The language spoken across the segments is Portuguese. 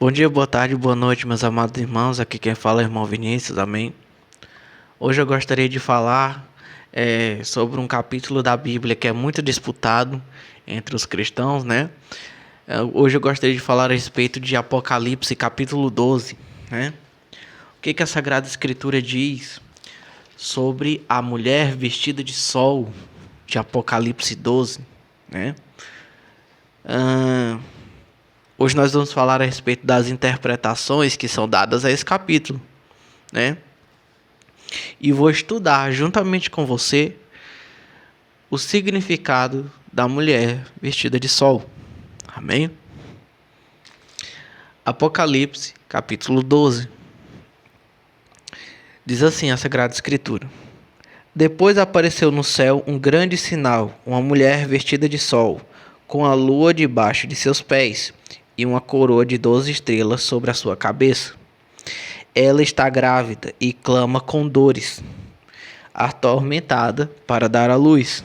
Bom dia, boa tarde, boa noite, meus amados irmãos. Aqui quem fala é o irmão Vinícius, amém? Hoje eu gostaria de falar sobre um capítulo da Bíblia que é muito disputado entre os cristãos, né? Hoje eu gostaria de falar a respeito de Apocalipse, capítulo 12, né? O que a Sagrada Escritura diz sobre a mulher vestida de sol de Apocalipse 12, né? Hoje nós vamos falar a respeito das interpretações que são dadas a esse capítulo, né? E vou estudar juntamente com você o significado da mulher vestida de sol. Amém? Apocalipse, capítulo 12. Diz assim a Sagrada Escritura: Depois apareceu no céu um grande sinal, uma mulher vestida de sol, com a lua debaixo de seus pés e uma coroa de 12 estrelas sobre a sua cabeça. Ela está grávida e clama com dores, atormentada para dar à luz.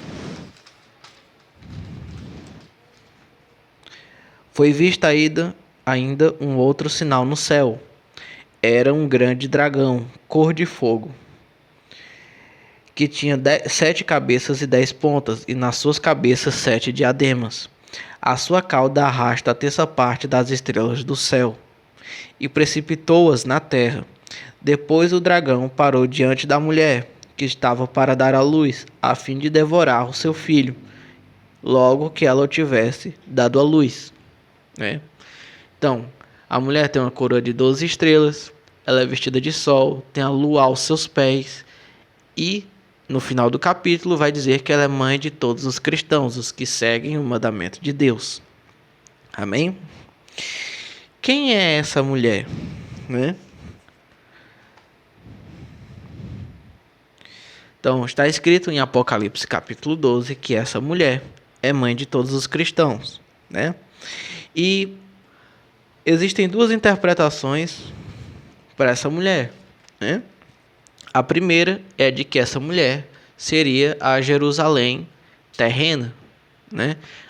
Foi vista ainda um outro sinal no céu. Era um grande dragão, cor de fogo, que tinha 7 cabeças e 10 pontas, e nas suas cabeças 7 diademas. A sua cauda arrasta a terça parte das estrelas do céu, e precipitou-as na terra. Depois o dragão parou diante da mulher, que estava para dar à luz, a fim de devorar o seu filho, logo que ela o tivesse dado à luz. Então, a mulher tem uma coroa de 12 estrelas, ela é vestida de sol, tem a lua aos seus pés, e no final do capítulo vai dizer que ela é mãe de todos os cristãos, os que seguem o mandamento de Deus. Amém? Quem é essa mulher? Então, está escrito em Apocalipse capítulo 12 que essa mulher é mãe de todos os cristãos, E existem duas interpretações para essa mulher, A primeira é de que essa mulher seria a Jerusalém terrena,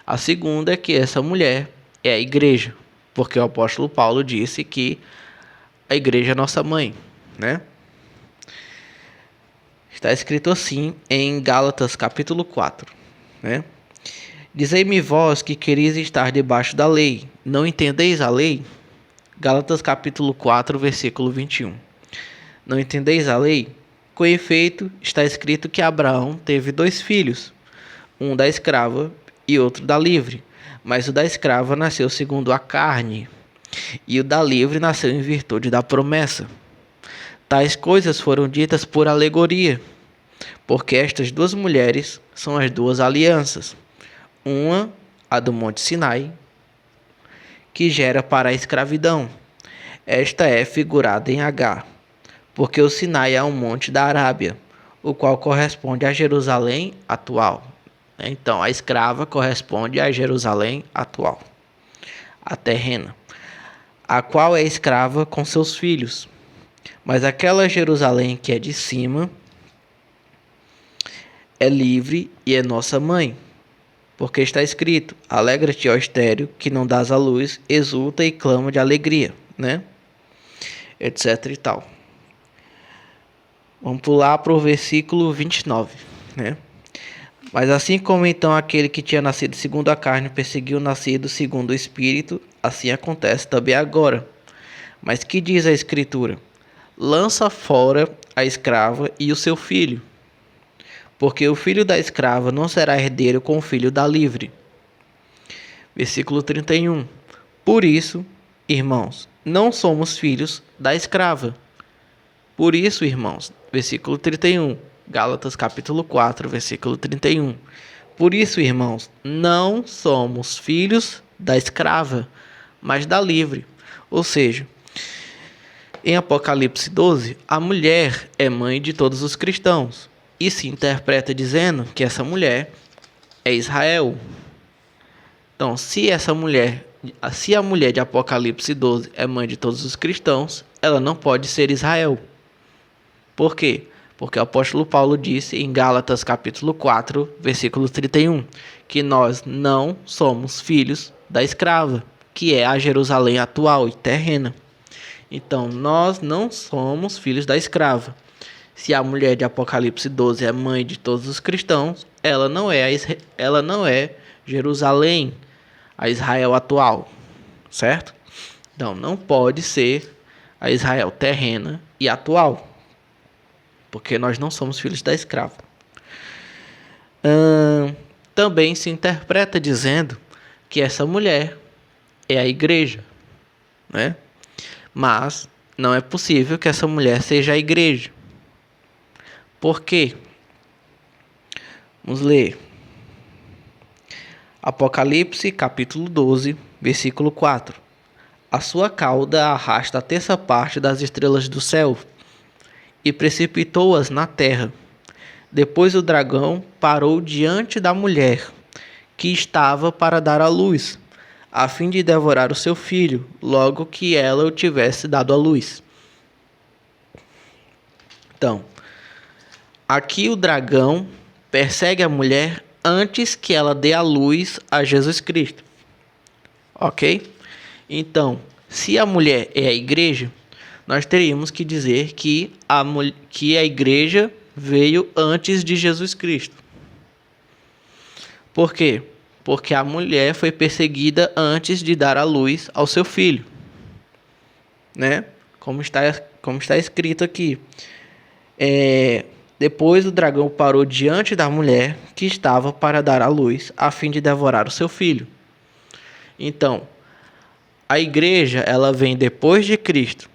A segunda é que essa mulher é a igreja, porque o apóstolo Paulo disse que a igreja é nossa mãe, Está escrito assim em Gálatas capítulo 4, Dizei-me vós que quereis estar debaixo da lei, não entendeis a lei? Gálatas capítulo 4, versículo 21. Não entendeis a lei? Com efeito, está escrito que Abraão teve 2 filhos, um da escrava e outro da livre. Mas o da escrava nasceu segundo a carne, e o da livre nasceu em virtude da promessa. Tais coisas foram ditas por alegoria, porque estas 2 mulheres são as 2 alianças. Uma, a do Monte Sinai, que gera para a escravidão. Esta é figurada em Agar, porque o Sinai é um monte da Arábia, o qual corresponde a Jerusalém atual. Então, a escrava corresponde a Jerusalém atual, a terrena, a qual é escrava com seus filhos. Mas aquela Jerusalém que é de cima é livre e é nossa mãe, porque está escrito: alegra-te, ó estéril, que não dás à luz, exulta e clama de alegria, etc e tal. Vamos pular para o versículo 29, Mas assim como então aquele que tinha nascido segundo a carne perseguiu o nascido segundo o Espírito, assim acontece também agora. Mas que diz a Escritura? Lança fora a escrava e o seu filho, porque o filho da escrava não será herdeiro com o filho da livre. Versículo 31. Por isso, irmãos, não somos filhos da escrava. Por isso, irmãos, versículo 31. Gálatas capítulo 4, versículo 31. Por isso, irmãos, não somos filhos da escrava, mas da livre. Ou seja, em Apocalipse 12, a mulher é mãe de todos os cristãos. E se interpreta dizendo que essa mulher é Israel. Então, se a mulher de Apocalipse 12 é mãe de todos os cristãos, ela não pode ser Israel. Por quê? Porque o apóstolo Paulo disse em Gálatas capítulo 4, versículo 31, que nós não somos filhos da escrava, que é a Jerusalém atual e terrena. Então, nós não somos filhos da escrava. Se a mulher de Apocalipse 12 é mãe de todos os cristãos, ela não é Jerusalém, a Israel atual, certo? Então, não pode ser a Israel terrena e atual, porque nós não somos filhos da escrava. Também se interpreta dizendo que essa mulher é a igreja, né? Mas não é possível que essa mulher seja a igreja. Por quê? Vamos ler. Apocalipse, capítulo 12, versículo 4. A sua cauda arrasta a terça parte das estrelas do céu e precipitou-as na terra. Depois o dragão parou diante da mulher, que estava para dar à luz, a fim de devorar o seu filho, logo que ela o tivesse dado à luz. Então, aqui o dragão persegue a mulher antes que ela dê à luz a Jesus Cristo. Ok? Então, se a mulher é a igreja, nós teríamos que dizer que a igreja veio antes de Jesus Cristo. Por quê? Porque a mulher foi perseguida antes de dar à luz ao seu filho, né? Como está escrito aqui. Depois o dragão parou diante da mulher que estava para dar à luz, a fim de devorar o seu filho. Então, a igreja, ela vem depois de Cristo,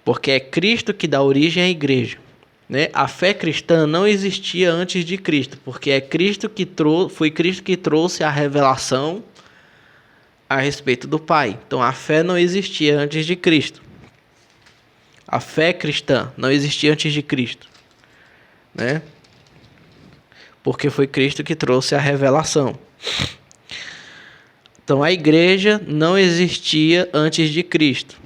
porque é Cristo que dá origem à igreja, né? A fé cristã não existia antes de Cristo, porque foi Cristo que trouxe a revelação a respeito do Pai. Então, a fé não existia antes de Cristo. A fé cristã não existia antes de Cristo, né? Porque foi Cristo que trouxe a revelação. Então, a igreja não existia antes de Cristo.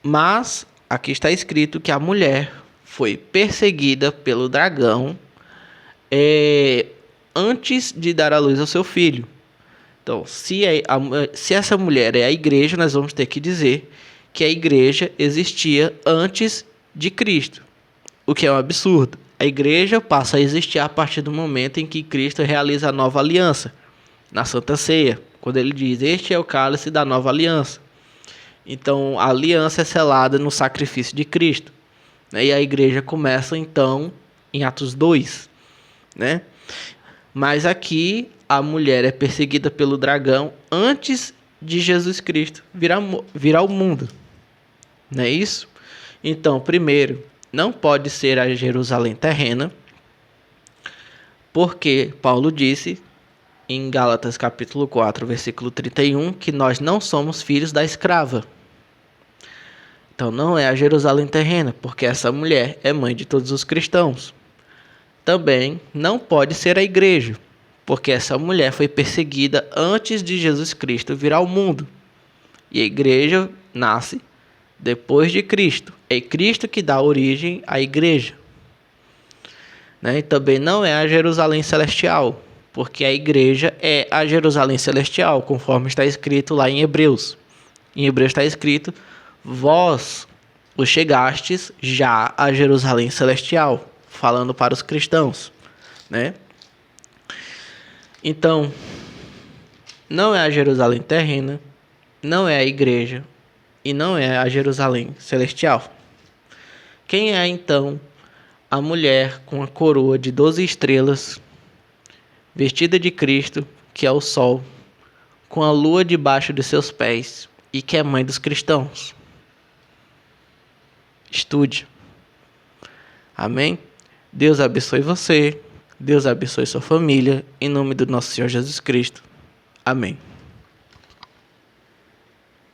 Mas aqui está escrito que a mulher foi perseguida pelo dragão antes de dar à luz ao seu filho. Então, se essa mulher é a igreja, nós vamos ter que dizer que a igreja existia antes de Cristo, o que é um absurdo. A igreja passa a existir a partir do momento em que Cristo realiza a nova aliança, na Santa Ceia, quando ele diz: este é o cálice da nova aliança. Então, a aliança é selada no sacrifício de Cristo, né? E a igreja começa, então, em Atos 2, né? Mas aqui, a mulher é perseguida pelo dragão antes de Jesus Cristo vir ao mundo. Não é isso? Então, primeiro, não pode ser a Jerusalém terrena, porque Paulo disse em Gálatas capítulo 4, versículo 31, que nós não somos filhos da escrava. Então não é a Jerusalém terrena, porque essa mulher é mãe de todos os cristãos. Também não pode ser a igreja, porque essa mulher foi perseguida antes de Jesus Cristo vir ao mundo. E a igreja nasce depois de Cristo. É Cristo que dá origem à igreja, né? E também não é a Jerusalém celestial, porque a igreja é a Jerusalém celestial, conforme está escrito lá em Hebreus. Em Hebreus está escrito: vós os chegastes já a Jerusalém celestial, falando para os cristãos, né? Então, não é a Jerusalém terrena, não é a igreja e não é a Jerusalém celestial. Quem é então a mulher com a coroa de 12 estrelas, vestida de Cristo, que é o sol, com a lua debaixo de seus pés e que é mãe dos cristãos? Estude. Amém? Deus abençoe você. Deus abençoe sua família. Em nome do nosso Senhor Jesus Cristo. Amém.